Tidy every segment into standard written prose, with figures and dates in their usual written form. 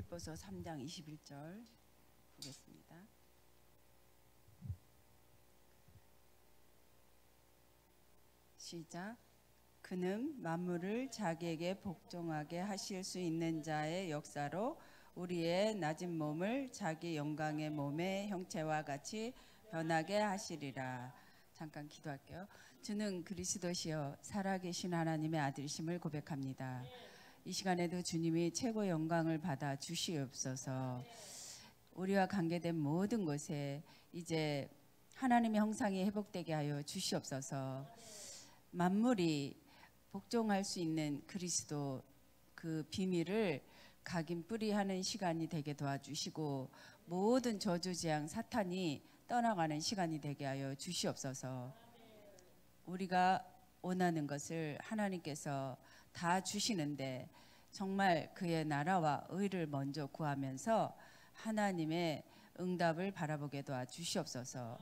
빌립보서 3장 21절 보겠습니다. 시작. 그는 만물을 자기에게 복종하게 하실 수 있는 자의 역사로 우리의 낮은 몸을 자기 영광의 몸의 형체와 같이 변하게 하시리라. 잠깐 기도할게요. 주는 그리스도시여 살아계신 하나님의 아들이심을 고백합니다. 이 시간에도 주님이 최고 영광을 받아 주시옵소서. 우리와 관계된 모든 것에 이제 하나님의 형상이 회복되게 하여 주시옵소서. 만물이 복종할 수 있는 그리스도 그 비밀을 각인 뿌리하는 시간이 되게 도와주시고 모든 저주재앙 사탄이 떠나가는 시간이 되게 하여 주시옵소서. 우리가 원하는 것을 하나님께서 다 주시는데 정말 그의 나라와 의를 먼저 구하면서 하나님의 응답을 바라보게 도와주시옵소서.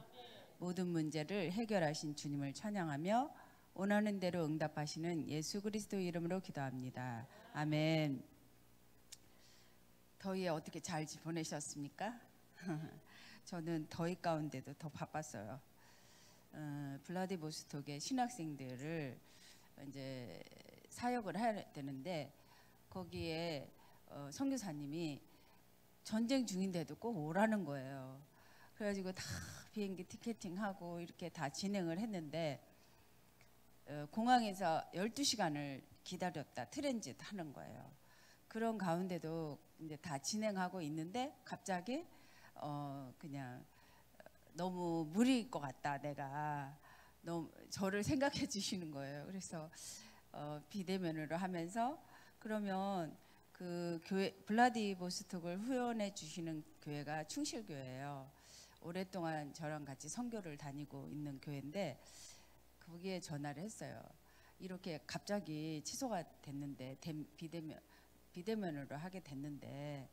모든 문제를 해결하신 주님을 찬양하며 원하는 대로 응답하시는 예수 그리스도 이름으로 기도합니다. 아멘. 더위에 어떻게 잘 보내셨습니까? 저는 더위 가운데도 더 바빴어요. 블라디보스톡의 신학생들을 이제 사역을 해야 되는데 거기에 선교사님이 전쟁 중인데도 꼭 오라는 거예요. 그래가지고 다 비행기 티켓팅하고 이렇게 다 진행을 했는데 공항에서 12시간을 기다렸다 트랜짓 하는 거예요. 그런 가운데도 이제 다 진행하고 있는데 갑자기 그냥 너무 무리일 것 같다. 내가 너무 저를 생각해 주시는 거예요. 그래서 비대면으로 하면서 그러면 그 교회 블라디보스톡을 후원해 주시는 교회가 충실교회예요. 오랫동안 저랑 같이 선교를 다니고 있는 교회인데 거기에 전화를 했어요. 이렇게 갑자기 취소가 됐는데 비대면으로 하게 됐는데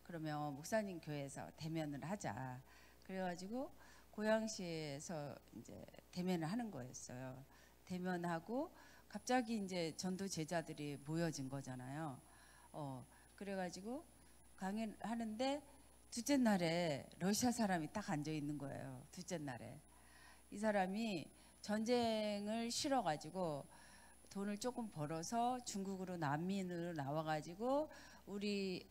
그러면 목사님 교회에서 대면을 하자. 그래가지고 고양시에서 이제 대면을 하는 거였어요. 대면하고 갑자기 이제 전도 제자들이 모여진 거잖아요. 그래가지고 강의를 하는데 둘째 날에 러시아 사람이 딱 앉아 있는 거예요. 둘째 날에 이 사람이 전쟁을 싫어가지고 돈을 조금 벌어서 중국으로 난민으로 나와가지고 우리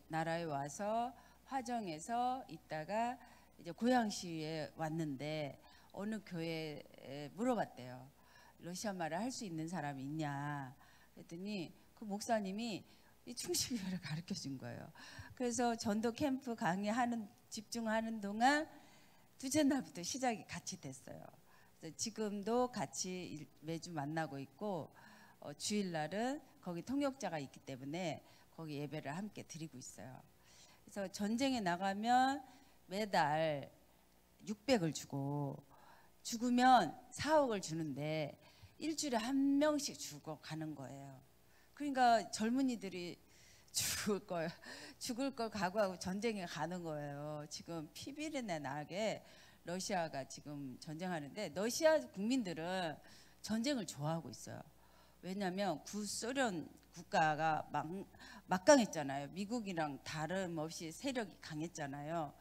나라에 와서 화정에서 있다가 이제 고양시에 왔는데 어느 교회에 물어봤대요. 러시아 말을 할 수 있는 사람이 있냐 그랬더니 그 목사님이 이 충실교회를 가르쳐 준 거예요. 그래서 전도 캠프 강의하는 집중하는 동안 둘째 날부터 시작이 같이 됐어요. 지금도 같이 매주 만나고 있고 주일날은 거기 통역자가 있기 때문에 거기 예배를 함께 드리고 있어요. 그래서 전쟁에 나가면 매달 600을 주고 죽으면 4억을 주는데 일주일에 한 명씩 주고 가는 거예요. 그러니까 젊은이들이 죽을 걸 각오하고 전쟁에 가는 거예요. 지금 피비린내 나게 러시아가 지금 전쟁하는데 러시아 국민들은 전쟁을 좋아하고 있어요. 왜냐하면 구소련 국가가 막강했잖아요. 미국이랑 다름없이 세력이 강했잖아요.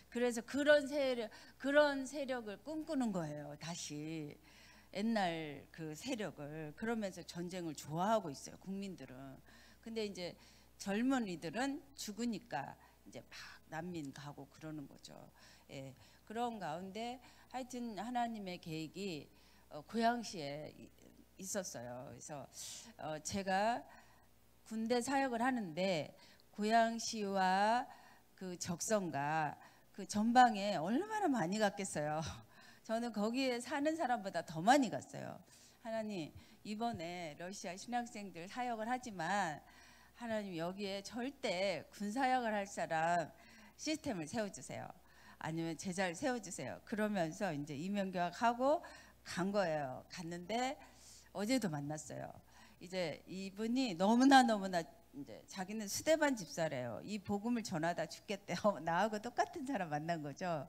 그래서 그런 세력을 꿈꾸는 거예요. 다시 옛날 그 세력을. 그러면서 전쟁을 좋아하고 있어요. 국민들은. 근데 이제 젊은이들은 죽으니까 이제 막 난민 가고 그러는 거죠. 예. 그런 가운데 하여튼 하나님의 계획이 고양시에 있었어요. 그래서 제가 군대 사역을 하는데 고양시와 그 적성과 그 전방에 얼마나 많이 갔겠어요. 저는 거기에 사는 사람보다 더 많이 갔어요. 하나님 이번에 러시아 신학생들 사역을 하지만 하나님 여기에 절대 군 사역을 할 사람 시스템을 세워주세요. 아니면 제자를 세워주세요. 그러면서 이제 이명교학하고 간 거예요. 갔는데 어제도 만났어요. 이제 이분이 너무나 이제 자기는 수대반 집사래요. 이 복음을 전하다 죽겠대요. 나하고 똑같은 사람 만난 거죠.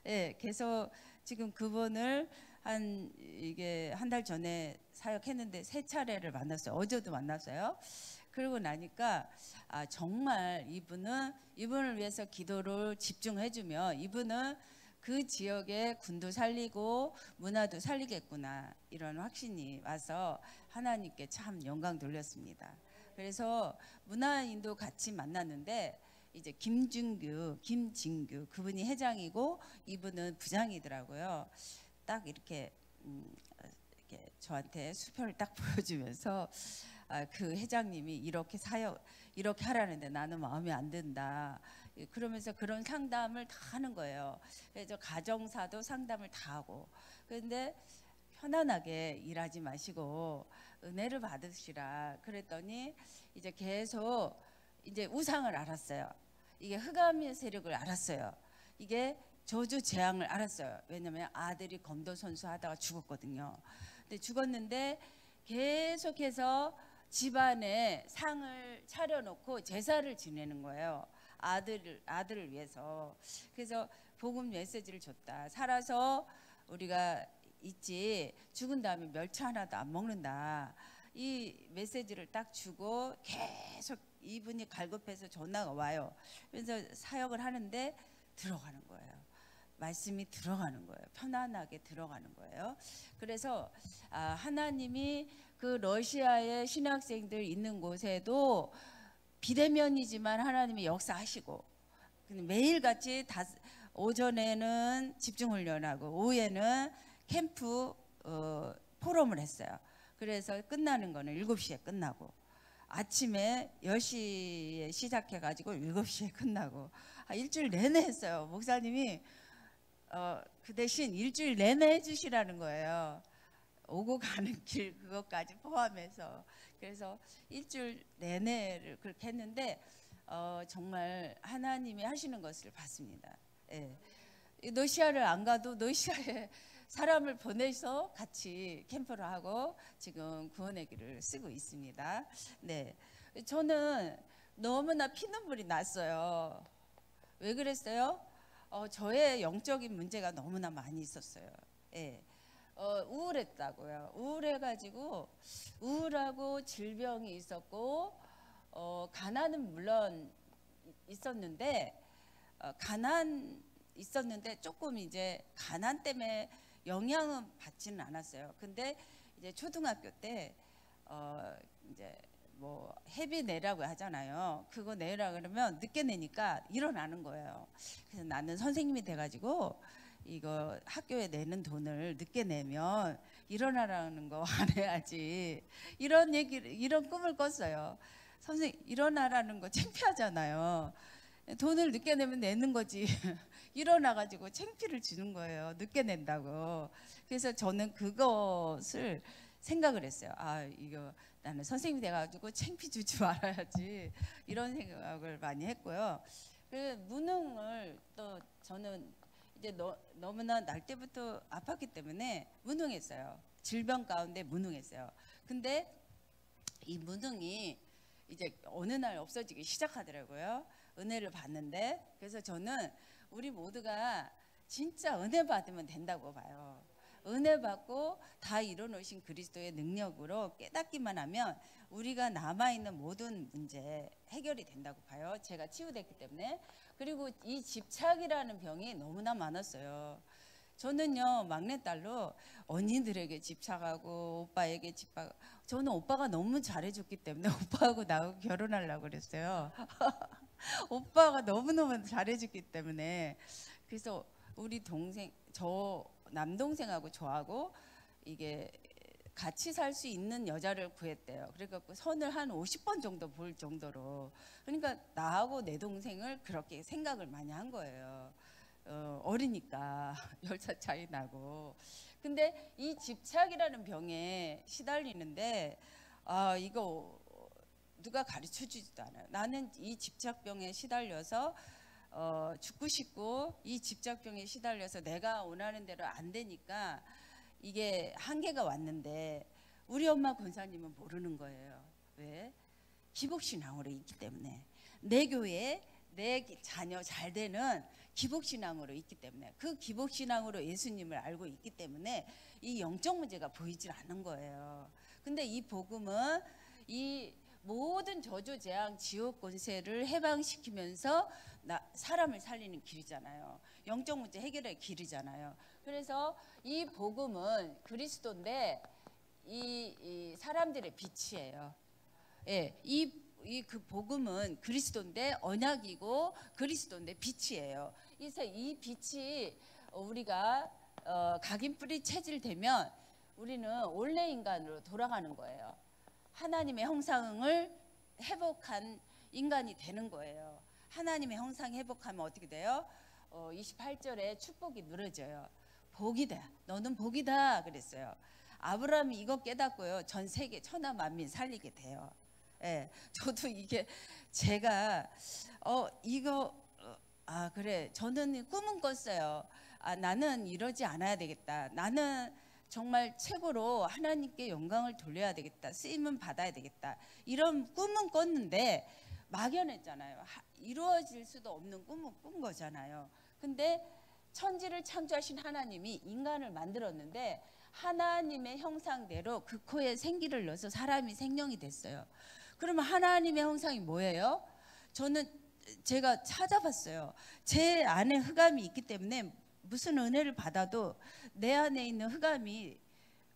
예, 계속 지금 그분을 한 달 전에 사역했는데 3차례를 만났어요. 어제도 만났어요. 그러고 나니까 정말 이분을 위해서 기도를 집중해주면 이분은 그 지역의 군도 살리고 문화도 살리겠구나, 이런 확신이 와서 하나님께 참 영광 돌렸습니다. 그래서 문화인도 같이 만났는데 이제 김진규 그분이 회장이고 이분은 부장이더라고요. 딱 이렇게 저한테 수표를 딱 보여주면서 그 회장님이 이렇게 하라는데 나는 마음에 안 든다. 그러면서 그런 상담을 다 하는 거예요. 그래서 가정사도 상담을 다 하고. 그런데 편안하게 일하지 마시고 은혜를 받으시라 그랬더니 이제 계속 이제 우상을 알았어요. 이게 흑암의 세력을 알았어요. 이게 저주 재앙을 알았어요. 왜냐하면 아들이 검도 선수 하다가 죽었거든요. 근데 죽었는데 계속해서 집안에 상을 차려놓고 제사를 지내는 거예요. 아들을 위해서. 그래서 복음 메시지를 줬다. 살아서 우리가 있지 죽은 다음에 멸치 하나도 안 먹는다. 이 메시지를 딱 주고 계속 이분이 갈급해서 전화가 와요. 그래서 사역을 하는데 들어가는 거예요. 말씀이 들어가는 거예요. 편안하게 들어가는 거예요. 그래서 하나님이 그 러시아의 신학생들 있는 곳에도 비대면이지만 하나님이 역사하시고 매일같이 오전에는 집중훈련하고 오후에는 캠프 포럼을 했어요. 그래서 끝나는 거는 7시에 끝나고 아침에 10시에 시작해가지고 7시에 끝나고 일주일 내내 했어요. 목사님이 그 대신 일주일 내내 해주시라는 거예요. 오고 가는 길 그것까지 포함해서. 그래서 일주일 내내를 그렇게 했는데 정말 하나님이 하시는 것을 봤습니다. 예. 러시아를 안 가도 러시아에 사람을 보내서 같이 캠프를 하고 지금 구원의 길을 쓰고 있습니다. 네, 저는 너무나 피눈물이 났어요. 왜 그랬어요? 저의 영적인 문제가 너무나 많이 있었어요. 예. 우울했다고요. 우울해가지고 우울하고 질병이 있었고 가난은 물론 있었는데 가난 있었는데 조금 이제 가난 때문에 영향은 받지는 않았어요. 근데 이제 초등학교 때 이제 뭐 회비 내라고 하잖아요. 그거 내라 그러면 늦게 내니까 일어나는 거예요. 그래서 나는 선생님이 돼가지고 이거 학교에 내는 돈을 늦게 내면 일어나라는 거 안 해야지. 이런 꿈을 꿨어요. 선생님 일어나라는 거 창피하잖아요. 돈을 늦게 내면 내는 거지. 일어나가지고 창피를 주는 거예요. 늦게 낸다고. 그래서 저는 그것을 생각을 했어요. 이거 나는 선생님이 돼가지고 창피 주지 말아야지. 이런 생각을 많이 했고요. 그 무능을 또 저는 이제 너무나 날 때부터 아팠기 때문에 무능했어요. 질병 가운데 무능했어요. 근데 이 무능이 이제 어느 날 없어지기 시작하더라고요. 은혜를 받는데. 그래서 저는 우리 모두가 진짜 은혜 받으면 된다고 봐요. 은혜 받고 다 이뤄놓으신 그리스도의 능력으로 깨닫기만 하면 우리가 남아있는 모든 문제 해결이 된다고 봐요. 제가 치유됐기 때문에. 그리고 이 집착이라는 병이 너무나 많았어요. 저는요 막내딸로 언니들에게 집착하고 오빠에게 집착하고, 저는 오빠가 너무 잘해줬기 때문에 오빠하고 나하고 결혼하려고 그랬어요. 오빠가 너무너무 잘해줬기 때문에. 그래서 우리 동생, 저 남동생하고 저하고 이게 같이 살 수 있는 여자를 구했대요. 그래갖고 선을 한 50번 정도 볼 정도로. 그러니까 나하고 내 동생을 그렇게 생각을 많이 한 거예요. 어리니까 10살 차이 나고. 근데 이 집착이라는 병에 시달리는데 이거 누가 가르쳐 주지도 않아요. 나는 이 집착병에 시달려서 죽고 싶고, 이 집착병에 시달려서 내가 원하는 대로 안 되니까 이게 한계가 왔는데 우리 엄마 권사님은 모르는 거예요. 왜? 기복신앙으로 있기 때문에. 내 교회에 내 자녀 잘 되는 기복신앙으로 있기 때문에, 그 기복신앙으로 예수님을 알고 있기 때문에 이 영적 문제가 보이질 않는 거예요. 근데 이 복음은 이 모든 저주 재앙 지옥 권세를 해방시키면서 사람을 살리는 길이잖아요. 영적 문제 해결의 길이잖아요. 그래서 이 복음은 그리스도인데 이 사람들의 빛이에요. 예, 그 복음은 그리스도인데 언약이고 그리스도인데 빛이에요. 그래서 이 빛이 우리가 각인 뿌리 체질되면 우리는 원래 인간으로 돌아가는 거예요. 하나님의 형상을 회복한 인간이 되는 거예요. 하나님의 형상 회복하면 어떻게 돼요? 28절에 축복이 누려져요. 복이다. 너는 복이다 그랬어요. 아브라함이 이거 깨닫고요. 전 세계 천하 만민 살리게 돼요. 예, 저도 이게 제가 그래 저는 꿈은 꿨어요. 나는 이러지 않아야 되겠다. 나는 정말 최고로 하나님께 영광을 돌려야 되겠다. 쓰임은 받아야 되겠다. 이런 꿈은 꿨는데 막연했잖아요. 이루어질 수도 없는 꿈은 꾼 거잖아요. 근데 천지를 창조하신 하나님이 인간을 만들었는데 하나님의 형상대로 그 코에 생기를 넣어서 사람이 생명이 됐어요. 그러면 하나님의 형상이 뭐예요? 제가 찾아봤어요. 제 안에 흑암이 있기 때문에 무슨 은혜를 받아도 내 안에 있는 흑암이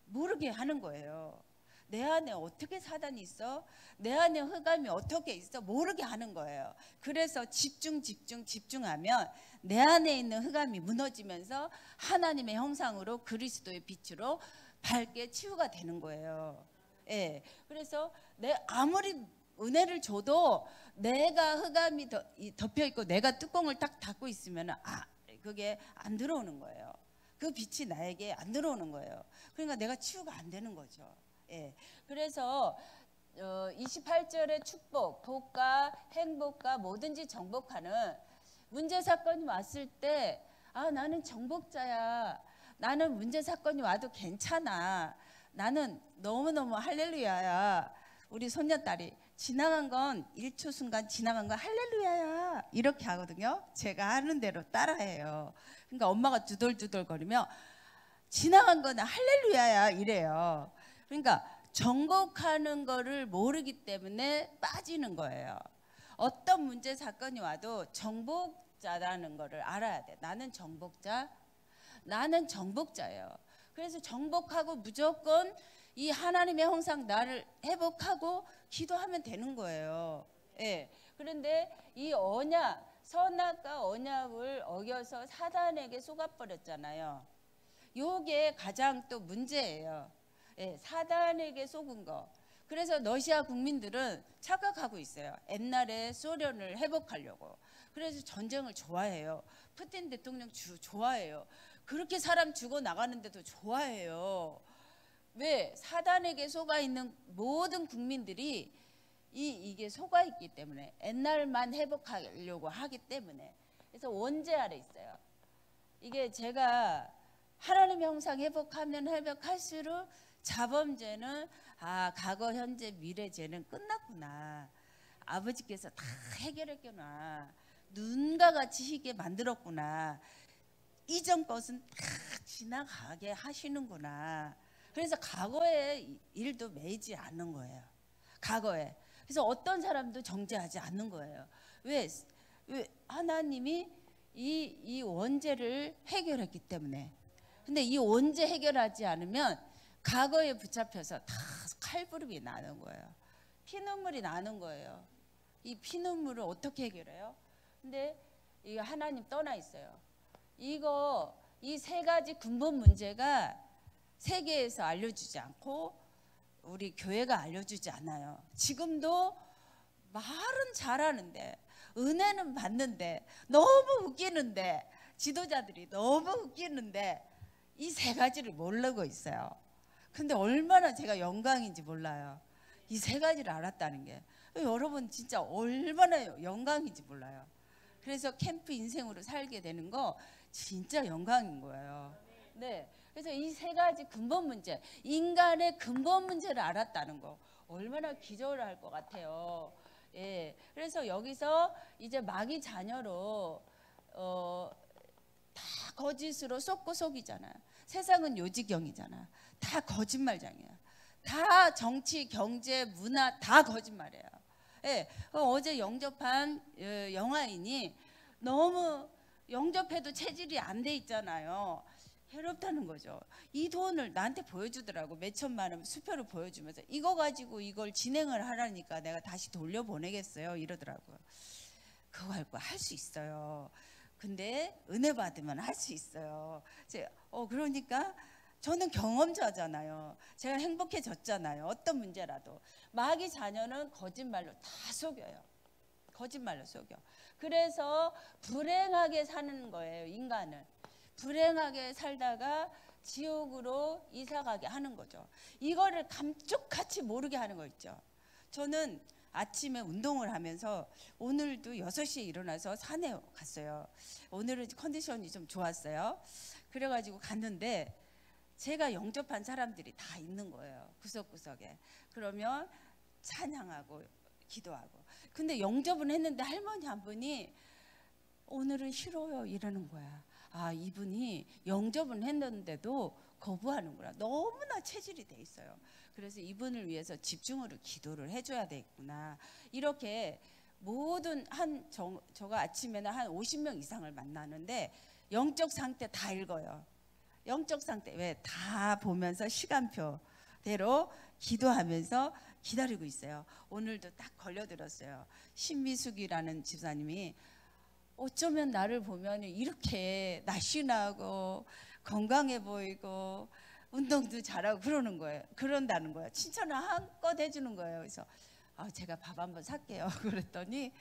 모르게 하는 거예요. 내 안에 어떻게 사단이 있어? 내 안에 흑암이 어떻게 있어? 모르게 하는 거예요. 그래서 집중하면 내 안에 있는 흑암이 무너지면서 하나님의 형상으로 그리스도의 빛으로 밝게 치유가 되는 거예요. 예. 그래서 아무리 은혜를 줘도 내가 흑암이 덮여 있고 내가 뚜껑을 딱 닫고 있으면 그게 안 들어오는 거예요. 그 빛이 나에게 안 들어오는 거예요. 그러니까 내가 치유가 안 되는 거죠. 예. 그래서 28절의 축복, 복과 행복과 뭐든지 정복하는 문제 사건이 왔을 때 나는 정복자야. 나는 문제 사건이 와도 괜찮아. 나는 너무너무 할렐루야야. 우리 손녀딸이 지나간 건 1초 순간 지나간 건 할렐루야야 이렇게 하거든요. 제가 하는 대로 따라해요. 그러니까 엄마가 두덜두덜거리며 지나간 건 할렐루야야 이래요. 그러니까 정복하는 거를 모르기 때문에 빠지는 거예요. 어떤 문제 사건이 와도 정복자라는 거를 알아야 돼. 나는 정복자예요. 그래서 정복하고 무조건 이 하나님의 형상 나를 회복하고 기도하면 되는 거예요. 예. 그런데 이 선악과 언약을 어겨서 사단에게 속아버렸잖아요. 요게 가장 또 문제예요. 예, 사단에게 속은 거. 그래서 러시아 국민들은 착각하고 있어요. 옛날에 소련을 회복하려고. 그래서 전쟁을 좋아해요. 푸틴 대통령 좋아해요. 그렇게 사람 죽어 나가는데도 좋아해요. 왜? 사단에게 속아 있는 모든 국민들이 이게 속아 있기 때문에 옛날만 회복하려고 하기 때문에. 그래서 원죄 아래 있어요. 이게 제가 하나님의 형상 회복할수록 자범죄는 과거 현재 미래죄는 끝났구나. 아버지께서 다 해결했구나. 눈과 같이 희게 만들었구나. 이전 것은 다 지나가게 하시는구나. 그래서 과거의 일도 매이지 않는 거예요. 과거에. 그래서 어떤 사람도 정죄하지 않는 거예요. 왜 하나님이 이 원죄를 해결했기 때문에. 근데 이 원죄 해결하지 않으면 과거에 붙잡혀서 다 칼부림이 나는 거예요. 피눈물이 나는 거예요. 이 피눈물을 어떻게 해결해요? 근데 이거 하나님 떠나 있어요. 이 세 가지 근본 문제가 세계에서 알려주지 않고 우리 교회가 알려주지 않아요. 지금도 말은 잘하는데 은혜는 받는데 너무 웃기는데 지도자들이 너무 웃기는데 이 세 가지를 모르고 있어요. 근데 얼마나 제가 영광인지 몰라요. 이 세 가지를 알았다는 게. 여러분 진짜 얼마나 영광인지 몰라요. 그래서 캠프 인생으로 살게 되는 거 진짜 영광인 거예요. 네. 그래서 이 세 가지 근본 문제, 인간의 근본 문제를 알았다는 거 얼마나 기절을 할 것 같아요. 예. 그래서 여기서 이제 마귀 자녀로 다 거짓으로 속고 속이잖아. 세상은 요지경이잖아. 다 거짓말장이야. 다 정치, 경제, 문화 다 거짓말이에요. 예, 어제 영접한 영화인이 너무 영접해도 체질이 안 돼 있잖아요. 해롭다는 거죠. 이 돈을 나한테 보여주더라고. 몇 천만 원 수표를 보여주면서 이거 가지고 이걸 진행을 하라니까 내가 다시 돌려보내겠어요 이러더라고요. 그거 할 수 있어요. 근데 은혜 받으면 할 수 있어요. 그러니까 저는 경험자잖아요. 제가 행복해졌잖아요. 어떤 문제라도. 마귀 자녀는 거짓말로 다 속여요. 거짓말로 속여. 그래서 불행하게 사는 거예요. 인간을. 불행하게 살다가 지옥으로 이사가게 하는 거죠. 이거를 감쪽같이 모르게 하는 거 있죠. 저는 아침에 운동을 하면서 오늘도 6시에 일어나서 산에 갔어요. 오늘은 컨디션이 좀 좋았어요. 그래가지고 갔는데 제가 영접한 사람들이 다 있는 거예요. 구석구석에. 그러면 찬양하고 기도하고. 근데 영접은 했는데 할머니 한 분이 오늘은 싫어요 이러는 거야. 아, 이분이 영접은 했는데도 거부하는구나. 너무나 체질이 돼 있어요. 그래서 이분을 위해서 집중으로 기도를 해줘야 되겠구나. 이렇게 모든 저가 아침에는 한 50명 이상을 만나는데 영적 상태 다 읽어요. 영적 상태 왜 다 보면서 시간표대로 기도하면서 기다리고 있어요. 오늘도 딱 걸려들었어요. 신미숙이라는 집사님이 어쩌면 나를 보면 이렇게 날씬하고 건강해 보이고 운동도 잘하고 그런다는 거예요. 칭찬을 한껏 해주는 거예요. 그래서 제가 밥 한번 살게요. 그랬더니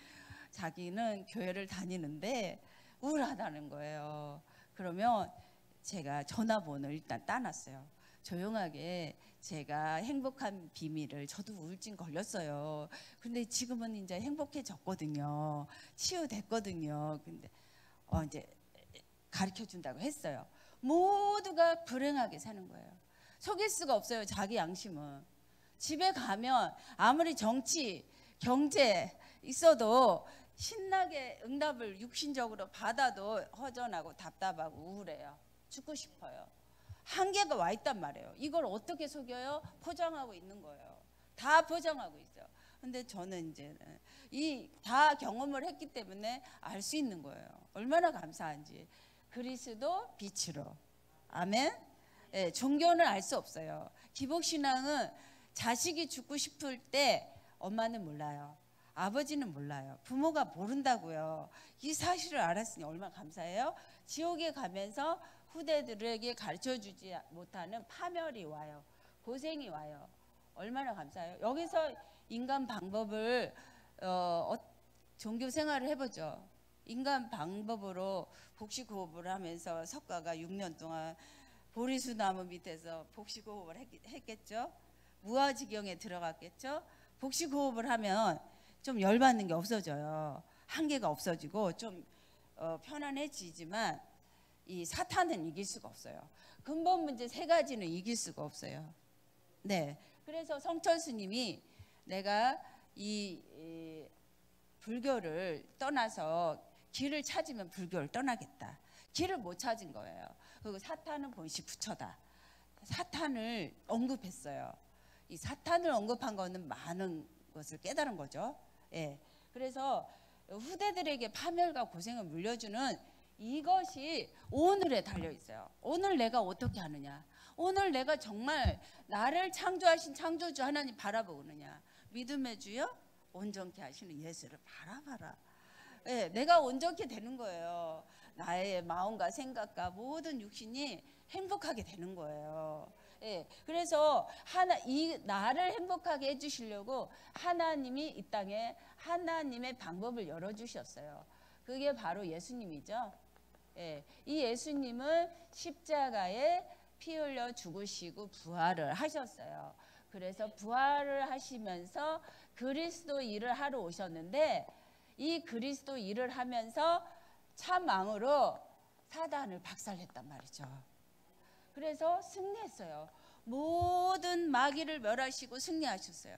자기는 교회를 다니는데 우울하다는 거예요. 그러면 제가 전화번호를 일단 따놨어요. 조용하게 제가 행복한 비밀을, 저도 우울증 걸렸어요. 근데 지금은 이제 행복해졌거든요. 치유됐거든요. 근데 이제 가르쳐 준다고 했어요. 모두가 불행하게 사는 거예요. 속일 수가 없어요. 자기 양심은. 집에 가면 아무리 정치, 경제 있어도 신나게 응답을 육신적으로 받아도 허전하고 답답하고 우울해요. 죽고 싶어요. 한계가 와 있단 말이에요. 이걸 어떻게 속여요? 포장하고 있는 거예요. 다 포장하고 있어요. 근데 저는 이제 이 다 경험을 했기 때문에 알 수 있는 거예요. 얼마나 감사한지. 그리스도 빛으로. 아멘. 네, 종교는 알 수 없어요. 기복신앙은 자식이 죽고 싶을 때 엄마는 몰라요. 아버지는 몰라요. 부모가 모른다고요. 이 사실을 알았으니 얼마나 감사해요. 지옥에 가면서 후대들에게 가르쳐주지 못하는 파멸이 와요. 고생이 와요. 얼마나 감사해요. 여기서 인간 방법을 종교 생활을 해보죠. 인간 방법으로 복식호흡을 하면서 석가가 6년 동안 보리수나무 밑에서 복식호흡을 했겠죠. 무아지경에 들어갔겠죠. 복식호흡을 하면 좀 열받는 게 없어져요. 한계가 없어지고 좀 편안해지지만 이 사탄은 이길 수가 없어요. 근본 문제 3가지는 이길 수가 없어요. 네, 그래서 성철 스님이 내가 이 불교를 떠나서 길을 찾으면 불교를 떠나겠다. 길을 못 찾은 거예요. 그리고 사탄은 본시 부처다. 사탄을 언급했어요. 이 사탄을 언급한 거는 많은 것을 깨달은 거죠. 예. 그래서 후대들에게 파멸과 고생을 물려주는 이것이 오늘에 달려 있어요. 오늘 내가 어떻게 하느냐. 오늘 내가 정말 나를 창조하신 창조주 하나님 바라보느냐. 믿음의 주여 온전케 하시는 예수를 바라봐라. 예, 내가 온전케 되는 거예요. 나의 마음과 생각과 모든 육신이 행복하게 되는 거예요. 예, 그래서 이 나를 행복하게 해주시려고 하나님이 이 땅에 하나님의 방법을 열어주셨어요. 그게 바로 예수님이죠. 예, 이 예수님은 십자가에 피 흘려 죽으시고 부활을 하셨어요. 그래서 부활을 하시면서 그리스도 일을 하러 오셨는데 이 그리스도 일을 하면서 참 왕으로 사단을 박살냈단 말이죠. 그래서 승리했어요. 모든 마귀를 멸하시고 승리하셨어요.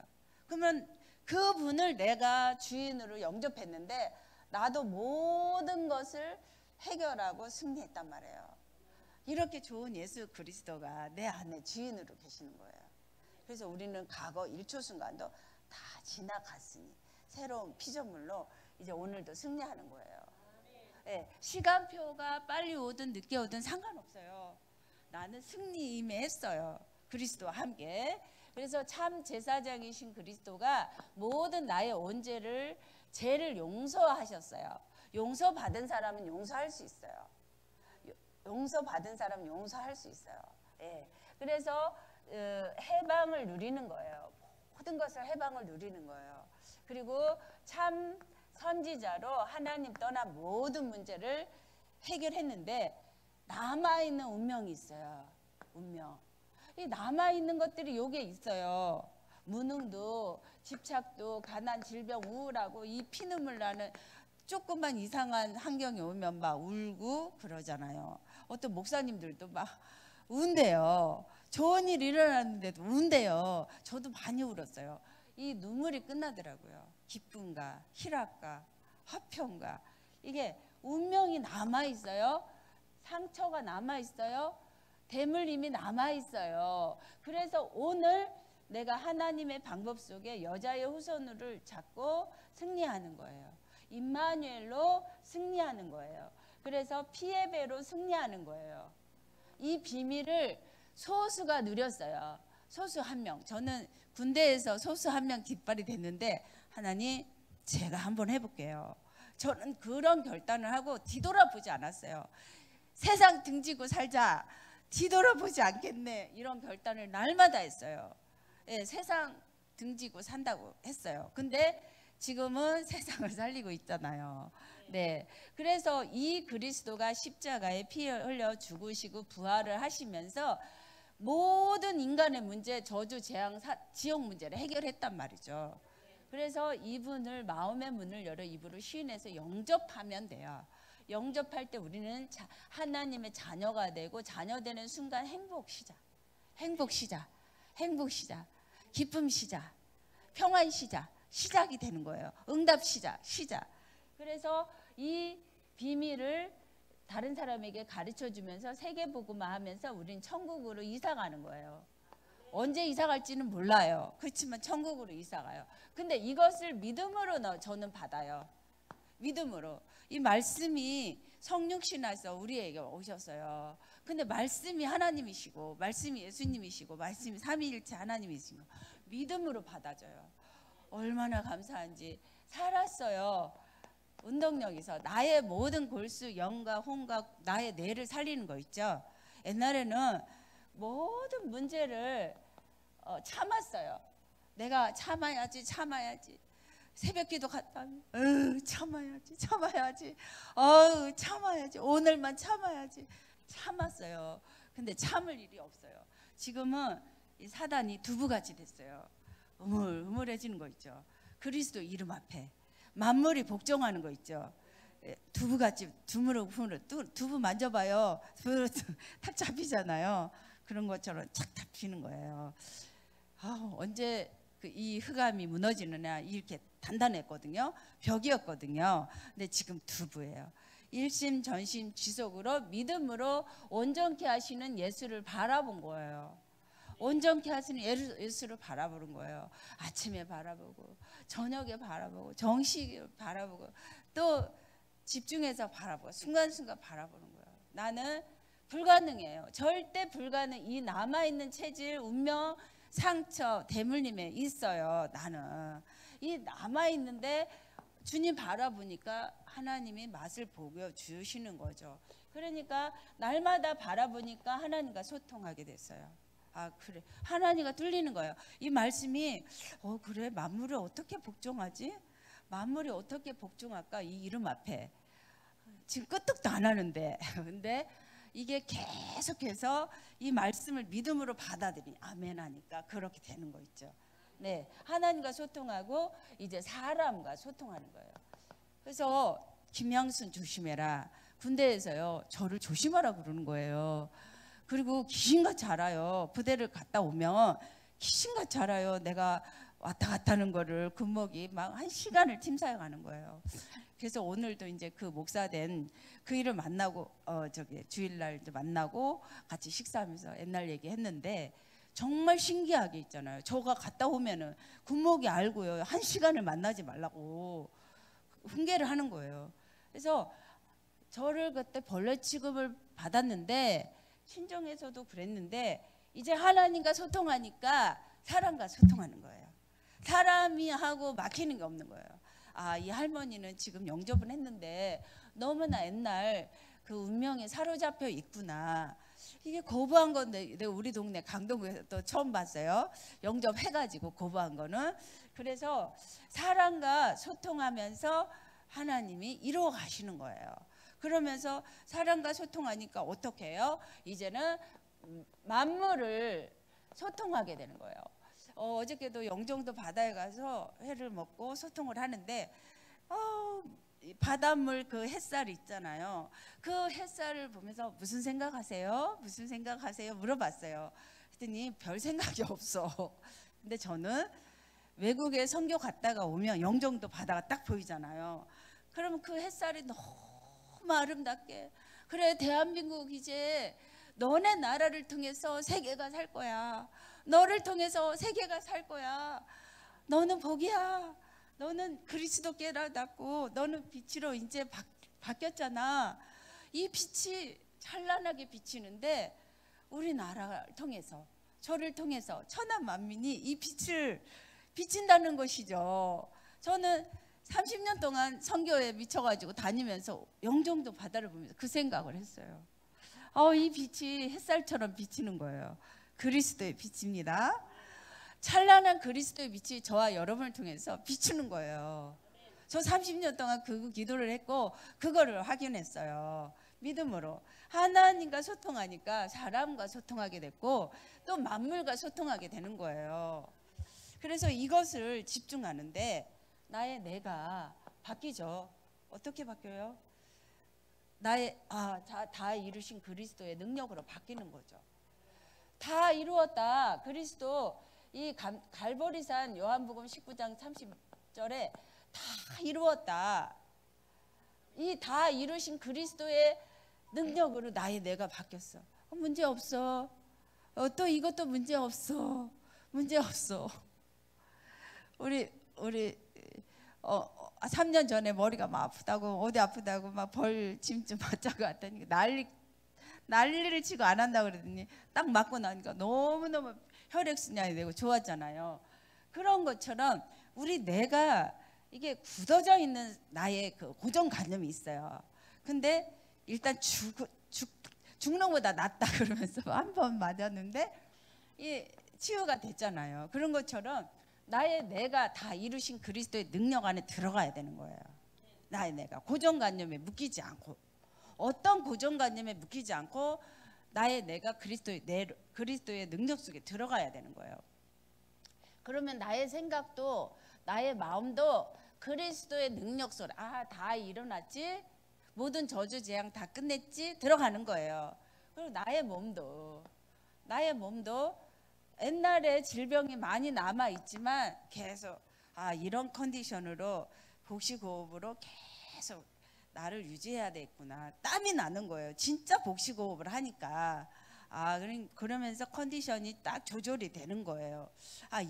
그러면 그분을 내가 주인으로 영접했는데 나도 모든 것을 해결하고 승리했단 말이에요. 이렇게 좋은 예수 그리스도가 내 안에 주인으로 계시는 거예요. 그래서 우리는 과거 1초 순간도 다 지나갔으니 새로운 피조물로 이제 오늘도 승리하는 거예요. 네, 시간표가 빨리 오든 늦게 오든 상관없어요. 나는 승리 이미 했어요. 그리스도와 함께. 그래서 참 제사장이신 그리스도가 모든 나의 죄를 용서하셨어요. 용서받은 사람은 용서할 수 있어요. 용서받은 사람은 용서할 수 있어요. 예. 그래서 해방을 누리는 거예요. 모든 것을 해방을 누리는 거예요. 그리고 참 선지자로 하나님 떠난 모든 문제를 해결했는데 남아있는 운명이 있어요. 운명. 이 남아있는 것들이 여기에 있어요. 무능도, 집착도, 가난, 질병, 우울하고 이 피눈물 나는 조금만 이상한 환경이 오면 막 울고 그러잖아요. 어떤 목사님들도 막 운대요. 좋은 일 일어났는데도 운대요. 저도 많이 울었어요. 이 눈물이 끝나더라고요. 기쁨과 희락과 화평과 이게 운명이 남아있어요. 상처가 남아있어요. 대물림이 남아있어요. 그래서 오늘 내가 하나님의 방법 속에 여자의 후손을 잡고 승리하는 거예요. 임마누엘로 승리하는 거예요. 그래서 피의 배로 승리하는 거예요. 이 비밀을 소수가 누렸어요. 소수 한 명. 저는 군대에서 소수 한 명 깃발이 됐는데 하나님 제가 한번 해볼게요. 저는 그런 결단을 하고 뒤돌아보지 않았어요. 세상 등지고 살자. 뒤돌아보지 않겠네. 이런 결단을 날마다 했어요. 예, 세상 등지고 산다고 했어요. 근데 지금은 세상을 살리고 있잖아요. 네, 그래서 이 그리스도가 십자가에 피 흘려 죽으시고 부활을 하시면서 모든 인간의 문제, 저주, 재앙, 지옥 문제를 해결했단 말이죠. 그래서 이분을 마음의 문을 열어 이분을 시인해서 영접하면 돼요. 영접할 때 우리는 하나님의 자녀가 되고 자녀 되는 순간 행복 시작, 행복 시작, 행복 시작, 기쁨 시작, 평안 시작, 시작이 되는 거예요. 응답 시작, 시작. 그래서 이 비밀을 다른 사람에게 가르쳐 주면서 세계복음화 하면서 우린 천국으로 이사 가는 거예요. 언제 이사 갈지는 몰라요. 그렇지만 천국으로 이사 가요. 근데 이것을 믿음으로 저는 받아요. 믿음으로. 이 말씀이 성육신하서 우리에게 오셨어요. 근데 말씀이 하나님이시고 말씀이 예수님이시고 말씀이 삼위일체 하나님이시고 믿음으로 받아줘요. 얼마나 감사한지. 살았어요. 운동력에서 나의 모든 골수, 영과 혼과 나의 뇌를 살리는 거 있죠. 옛날에는 모든 문제를 참았어요. 내가 참아야지. 새벽기도 갔다 오면 참아야지. 참아야지. 오늘만 참아야지. 참았어요. 근데 참을 일이 없어요. 지금은 이 사단이 두부같이 됐어요. 우물해지는 거 있죠. 그리스도 이름 앞에 만물이 복종하는 거 있죠. 두부같이 두부로 두부 만져봐요. 탑 잡히잖아요. 그런 것처럼 착 잡히는 거예요. 언제 이 흑암이 무너지느냐. 이렇게 단단했거든요. 벽이었거든요. 근데 지금 두부예요. 일심 전심 지속으로 믿음으로 온전케 하시는 예수를 바라본 거예요. 온전케 하시는 예수를 바라보는 거예요. 아침에 바라보고 저녁에 바라보고 정식에 바라보고 또 집중해서 바라보고 순간순간 바라보는 거예요. 나는 불가능해요. 절대 불가능. 이 남아있는 체질, 운명, 상처, 대물림에 있어요. 나는 이 남아있는데 주님 바라보니까 하나님이 맛을 보여주시는 거죠. 그러니까 날마다 바라보니까 하나님과 소통하게 됐어요. 그래. 하나님과 뚫리는 거예요. 이 말씀이 그래. 만물을 어떻게 복종하지? 만물이 어떻게 복종할까? 이 이름 앞에 지금 끄떡도 안 하는데 근데 이게 계속해서 이 말씀을 믿음으로 받아들이니 아멘 하니까 그렇게 되는 거 있죠. 네, 하나님과 소통하고 이제 사람과 소통하는 거예요. 그래서 김양순 조심해라. 군대에서요 저를 조심하라 그러는 거예요. 그리고 귀신같이 알아요. 부대를 갔다 오면 귀신같이 알아요. 내가 왔다 갔다 하는 거를 금목이 막 1시간을 팀 사용하는 거예요. 그래서 오늘도 이제 그 목사된 그 일을 만나고 주일날 만나고 같이 식사하면서 옛날 얘기했는데 정말 신기하게 있잖아요. 저가 갔다 오면은 군목이 알고요. 1시간을 만나지 말라고 훈계를 하는 거예요. 그래서 저를 그때 벌레 취급을 받았는데 친정에서도 그랬는데 이제 하나님과 소통하니까 사람과 소통하는 거예요. 사람이 하고 막히는 게 없는 거예요. 아, 이 할머니는 지금 영접을 했는데 너무나 옛날 그 운명에 사로잡혀 있구나. 이게 거부한 건데 내가 우리 동네 강동구에서 또 처음 봤어요. 영접해가지고 거부한 거는. 그래서 사람과 소통하면서 하나님이 이루어 가시는 거예요. 그러면서 사람과 소통하니까 어떻게 해요? 이제는 만물을 소통하게 되는 거예요. 어저께도 영종도 바다에 가서 회를 먹고 소통을 하는데 바닷물 그 햇살 있잖아요. 그 햇살을 보면서 무슨 생각하세요? 무슨 생각하세요? 물어봤어요. 그랬더니 별 생각이 없어. 근데 저는 외국에 선교 갔다가 오면 영종도 바다가 딱 보이잖아요. 그러면 그 햇살이 너무 아름답게, 그래 대한민국 이제 너네 나라를 통해서 세계가 살 거야. 너를 통해서 세계가 살 거야. 너는 복이야. 너는 그리스도 깨닫고 너는 빛으로 이제 바뀌었잖아. 이 빛이 찬란하게 비치는데 우리나라를 통해서, 저를 통해서 천하 만민이 이 빛을 비친다는 것이죠. 저는 30년 동안 선교에 미쳐가지고 다니면서 영종도 바다를 보면서 그 생각을 했어요. 이 빛이 햇살처럼 비치는 거예요. 그리스도의 빛입니다. 찬란한 그리스도의 빛이 저와 여러분을 통해서 비추는 거예요. 저 30년 동안 그 기도를 했고 그거를 확인했어요. 믿음으로 하나님과 소통하니까 사람과 소통하게 됐고 또 만물과 소통하게 되는 거예요. 그래서 이것을 집중하는데 나의 내가 바뀌죠. 어떻게 바뀌어요? 나의 다 이루신 그리스도의 능력으로 바뀌는 거죠. 다 이루었다. 그리스도 이 갈보리산 요한복음 19장 30절에 다 이루었다. 이 다 이루신 그리스도의 능력으로 나의 내가 바뀌었어. 문제 없어. 또 이것도 문제 없어. 문제 없어. 우리 3년 전에 머리가 막 아프다고 어디 아프다고 막 벌짐 좀 맞자고 왔더니 난리를 치고 안 한다고 그러더니 딱 맞고 나니까 너무너무 혈액순환이 되고 좋았잖아요. 그런 것처럼 우리 뇌가 이게 굳어져 있는 나의 그 고정관념이 있어요. 근데 일단 죽는 것보다 낫다 그러면서 한 번 맞았는데 치유가 됐잖아요. 그런 것처럼 나의 뇌가 다 이루신 그리스도의 능력 안에 들어가야 되는 거예요. 나의 뇌가 고정관념에 묶이지 않고, 어떤 고정관념에 묶이지 않고 나의 뇌가 그리스도의 능력 속에 들어가야 되는 거예요. 그러면 나의 생각도 나의 마음도 그리스도의 능력 속에 다 일어났지, 모든 저주 재앙 다 끝냈지 들어가는 거예요. 그리고 나의 몸도 옛날에 질병이 많이 남아 있지만 계속 이런 컨디션으로 복식호흡으로 계속 나를 유지해야 되겠구나. 땀이 나는 거예요. 진짜 복식호흡을 하니까. 그러면서 컨디션이 딱 조절이 되는 거예요.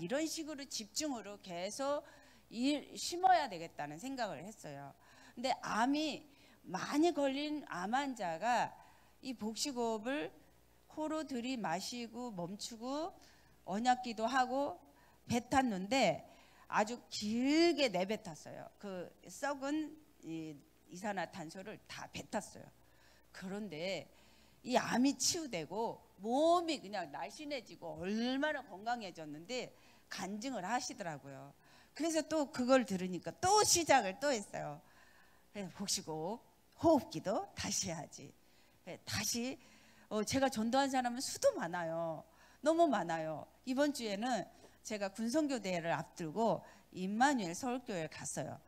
이런 식으로 집중으로 계속 심어야 되겠다는 생각을 했어요. 근데 암이 많이 걸린 암 환자가 이 복식호흡을 코로 들이마시고 멈추고 언약기도 하고 뱉었는데 아주 길게 내뱉었어요. 그 썩은 이산화탄소를 다 뱉었어요. 그런데 이 암이 치유되고 몸이 그냥 날씬해지고 얼마나 건강해졌는데 간증을 하시더라고요. 그래서 또 그걸 들으니까 또 시작을 또 했어요. 복식호흡, 호흡기도 다시 해야지. 다시 제가 전도한 사람은 수도 많아요. 너무 많아요. 이번 주에는 제가 군선교대회를 앞두고 임마누엘 서울교회에 갔어요.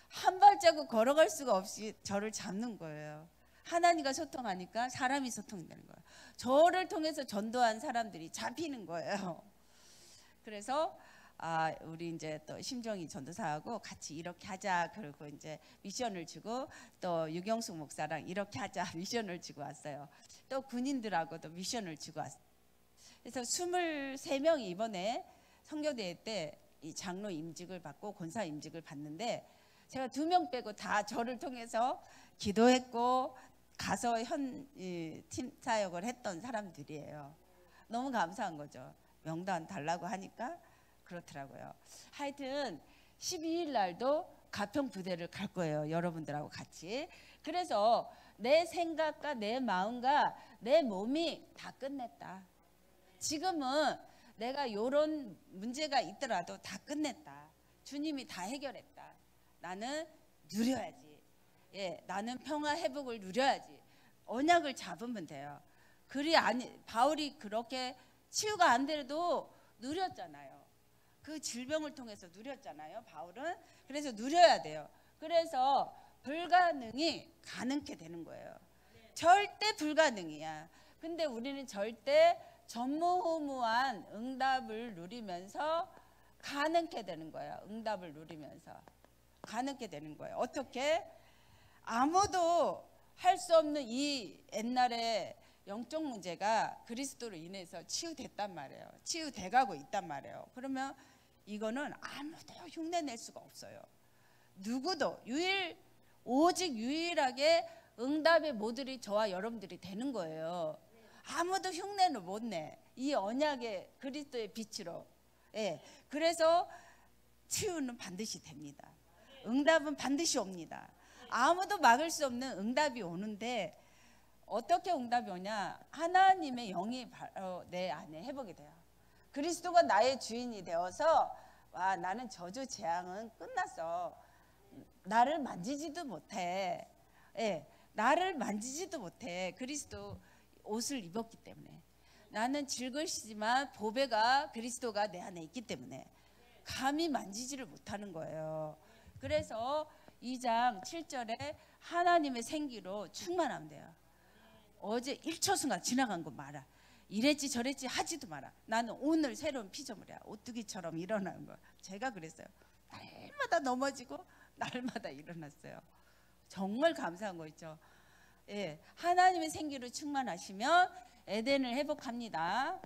한 발자국 걸어갈 수가 없이 저를 잡는 거예요. 하나님과 소통하니까 사람이 소통되는 거예요. 저를 통해서 전도한 사람들이 잡히는 거예요. 그래서 우리 이제 또 심정희 전도사하고 같이 이렇게 하자. 그리고 이제 미션을 주고 또 유경숙 목사랑 이렇게 하자 미션을 주고 왔어요. 또 군인들하고도 미션을 주고 왔어요. 그래서 23명이 이번에 선교대회 때 이 장로 임직을 받고 권사 임직을 받는데, 제가 2명 빼고 다 저를 통해서 기도했고 가서 팀 사역을 했던 사람들이에요. 너무 감사한 거죠. 명단 달라고 하니까 그렇더라고요. 하여튼 12일 날도 가평 부대를 갈 거예요. 여러분들하고 같이. 그래서 내 생각과 내 마음과 내 몸이 다 끝냈다. 지금은 내가 이런 문제가 있더라도 다 끝냈다. 주님이 다 해결했다. 나는 누려야지. 예, 나는 평화 회복을 누려야지. 언약을 잡으면 돼요. 바울이 그렇게 치유가 안 돼도 누렸잖아요. 그 질병을 통해서 누렸잖아요. 바울은. 그래서 누려야 돼요. 그래서 불가능이 가능케 되는 거예요. 절대 불가능이야. 근데 우리는 절대 전무후무한 응답을 누리면서 가능케 되는 거예요. 응답을 누리면서 가능케 되는 거예요. 어떻게? 아무도 할 수 없는 이 옛날에 영적 문제가 그리스도로 인해서 치유됐단 말이에요. 치유돼가고 있단 말이에요. 그러면 이거는 아무도 흉내낼 수가 없어요. 누구도 오직 유일하게 응답의 모델이 저와 여러분들이 되는 거예요. 아무도 흉내를 못 내. 이 언약의 그리스도의 빛으로. 예. 그래서 치유는 반드시 됩니다. 응답은 반드시 옵니다. 아무도 막을 수 없는 응답이 오는데, 어떻게 응답이 오냐? 하나님의 영이 바로 내 안에 회복이 돼요. 그리스도가 나의 주인이 되어서, 와, 나는 저주 재앙은 끝났어. 나를 만지지도 못해. 예, 나를 만지지도 못해. 그리스도 옷을 입었기 때문에. 나는 질것이지만 보배가 그리스도가 내 안에 있기 때문에 감히 만지지를 못하는 거예요. 그래서 2장 7절에 하나님의 생기로 충만하면 돼요. 어제 1초 순간 지나간 거 마라. 이랬지 저랬지 하지도 마라. 나는 오늘 새로운 피조물이야. 오뚜기처럼 일어나는 거야. 제가 그랬어요. 날마다 넘어지고 날마다 일어났어요. 정말 감사한 거 있죠. 예, 하나님의 생기로 충만하시면 에덴을 회복합니다.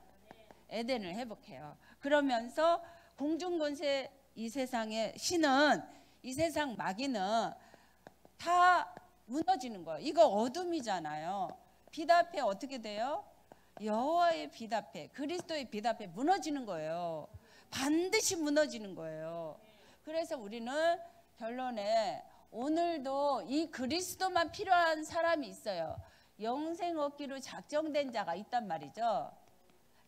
에덴을 회복해요. 그러면서 공중권세 이 세상의 신은, 이 세상 마귀는 다 무너지는 거예요. 이거 어둠이잖아요. 빛 앞에 어떻게 돼요? 여호와의 빛 앞에, 그리스도의 빛 앞에 무너지는 거예요. 반드시 무너지는 거예요. 그래서 우리는 결론에 오늘도 이 그리스도만 필요한 사람이 있어요. 영생 얻기로 작정된 자가 있단 말이죠.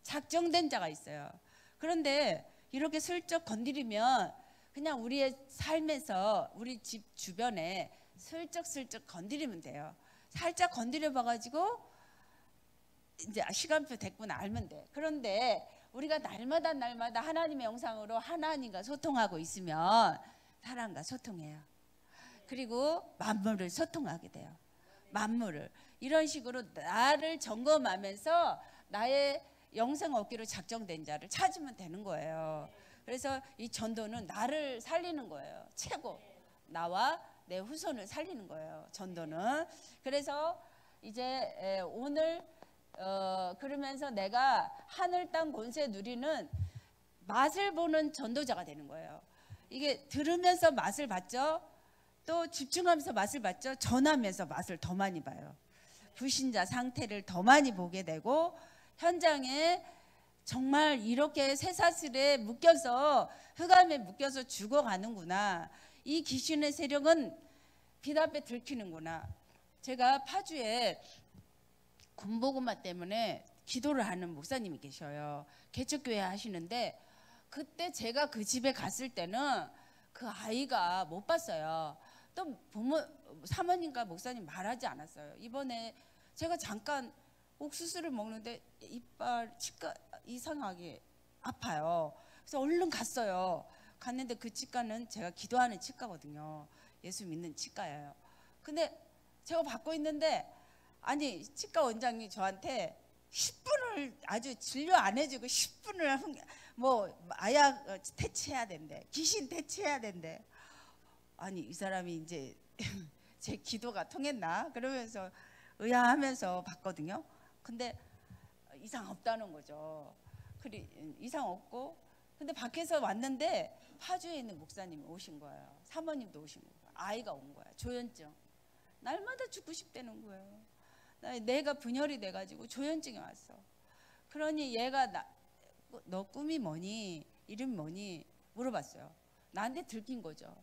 작정된 자가 있어요. 그런데 이렇게 슬쩍 건드리면 그냥 우리의 삶에서 우리 집 주변에 슬쩍슬쩍 건드리면 돼요. 살짝 건드려 봐가지고 이제 시간표 됐구나 알면 돼. 그런데 우리가 날마다 하나님의 영상으로 하나님과 소통하고 있으면 사람과 소통해요. 그리고 만물을 소통하게 돼요. 만물을. 이런 식으로 나를 점검하면서 나의 영생 얻기로 작정된 자를 찾으면 되는 거예요. 그래서 이 전도는 나를 살리는 거예요. 최고. 나와 내 후손을 살리는 거예요. 전도는. 그래서 이제 오늘 그러면서 내가 하늘 땅 권세 누리는 맛을 보는 전도자가 되는 거예요. 이게 들으면서 맛을 봤죠. 또 집중하면서 맛을 봤죠. 전하면서 맛을 더 많이 봐요. 불신자 상태를 더 많이 보게 되고, 현장에 정말 이렇게 쇠사슬에 묶여서, 흑암에 묶여서 죽어가는구나. 이 귀신의 세력은 빛 앞에 들키는구나. 제가 파주에 군복음화 때문에 기도를 하는 목사님이 계셔요. 개척교회 하시는데, 그때 제가 그 집에 갔을 때는 그 아이가 못 봤어요. 또 사모님과 목사님 말하지 않았어요. 이번에 제가 잠깐 옥수수를 먹는데 이빨 치과 이상하게 아파요. 그래서 얼른 갔어요. 갔는데 그 치과는 제가 기도하는 치과거든요. 예수 믿는 치과예요. 근데 제가 받고 있는데, 아니 치과 원장이 저한테 10분을 아주 진료 안 해주고 10분을 뭐 마약 퇴치해야 된대. 귀신 퇴치해야 된대. 아니 이 사람이 이제 제 기도가 통했나? 그러면서 의아하면서 봤거든요. 근데 이상 없다는 거죠. 이상 없고, 근데 밖에서 왔는데 파주에 있는 목사님이 오신 거예요. 사모님도 오신 거예요. 아이가 온 거야. 조현증. 날마다 죽고 싶다는 거예요. 내가 분열이 돼가지고 조현증이 왔어. 그러니 얘가 너 꿈이 뭐니? 이름이 뭐니? 물어봤어요. 나한테 들킨 거죠.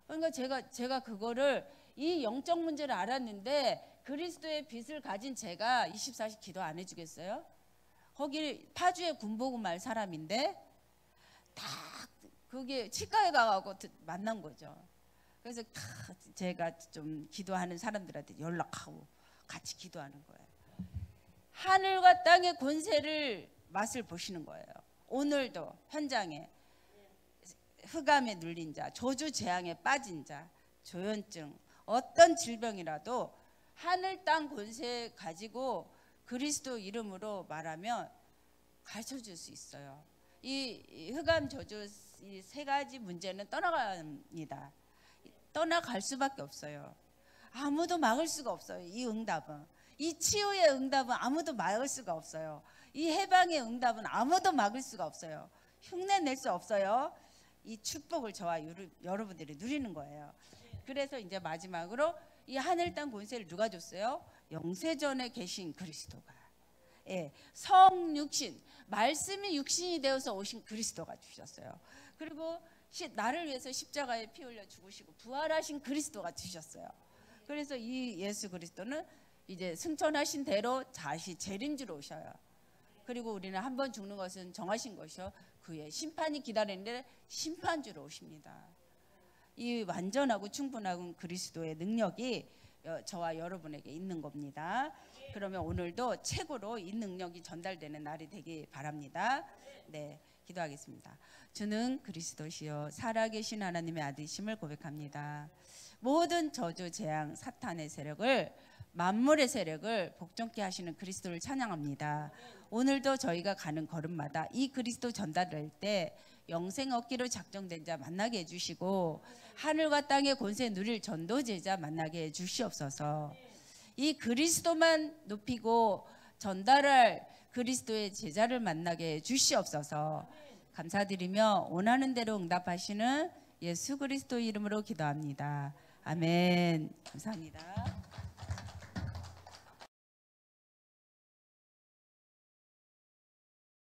그러니까 제가 그거를 이 영적 문제를 알았는데 그리스도의 빛을 가진 제가 24시 기도 안 해주겠어요? 거기 파주에 군복음할 사람인데 다 그게 치과에 가고 만난 거죠. 그래서 다 제가 좀 기도하는 사람들한테 연락하고 같이 기도하는 거예요. 하늘과 땅의 권세를 맛을 보시는 거예요. 오늘도 현장에 흑암에 눌린 자, 저주 재앙에 빠진 자, 조현증, 어떤 질병이라도 하늘 땅 권세 가지고 그리스도 이름으로 말하면 가르쳐 줄 수 있어요. 이 흑암 저주 이 세 가지 문제는 떠나갑니다. 떠나갈 수밖에 없어요. 아무도 막을 수가 없어요. 이 응답은, 이 치유의 응답은 아무도 막을 수가 없어요. 이 해방의 응답은 아무도 막을 수가 없어요. 흉내 낼 수 없어요. 이 축복을 저와 여러분들이 누리는 거예요. 그래서 이제 마지막으로 이 하늘 땅 권세를 누가 줬어요? 영세전에 계신 그리스도가, 예, 성육신, 말씀이 육신이 되어서 오신 그리스도가 주셨어요. 그리고 나를 위해서 십자가에 피 흘려 죽으시고 부활하신 그리스도가 주셨어요. 그래서 이 예수 그리스도는 이제 승천하신 대로 다시 재림주로 오셔요. 그리고 우리는 한 번 죽는 것은 정하신 것이요, 그의 심판이 기다리는데 심판주로 오십니다. 이 완전하고 충분한 그리스도의 능력이 저와 여러분에게 있는 겁니다. 그러면 오늘도 최고로 이 능력이 전달되는 날이 되기 바랍니다. 네, 기도하겠습니다. 주는 그리스도시요 살아계신 하나님의 아들이심을 고백합니다. 모든 저주, 재앙, 사탄의 세력을, 만물의 세력을 복종케 하시는 그리스도를 찬양합니다. 오늘도 저희가 가는 걸음마다 이 그리스도 전달될 때 영생 얻기로 작정된 자 만나게 해주시고 하늘과 땅의 권세 누릴 전도제자 만나게 해주시옵소서. 이 그리스도만 높이고 전달할 그리스도의 제자를 만나게 해주시옵소서. 감사드리며 원하는 대로 응답하시는 예수 그리스도 이름으로 기도합니다. 아멘. 감사합니다.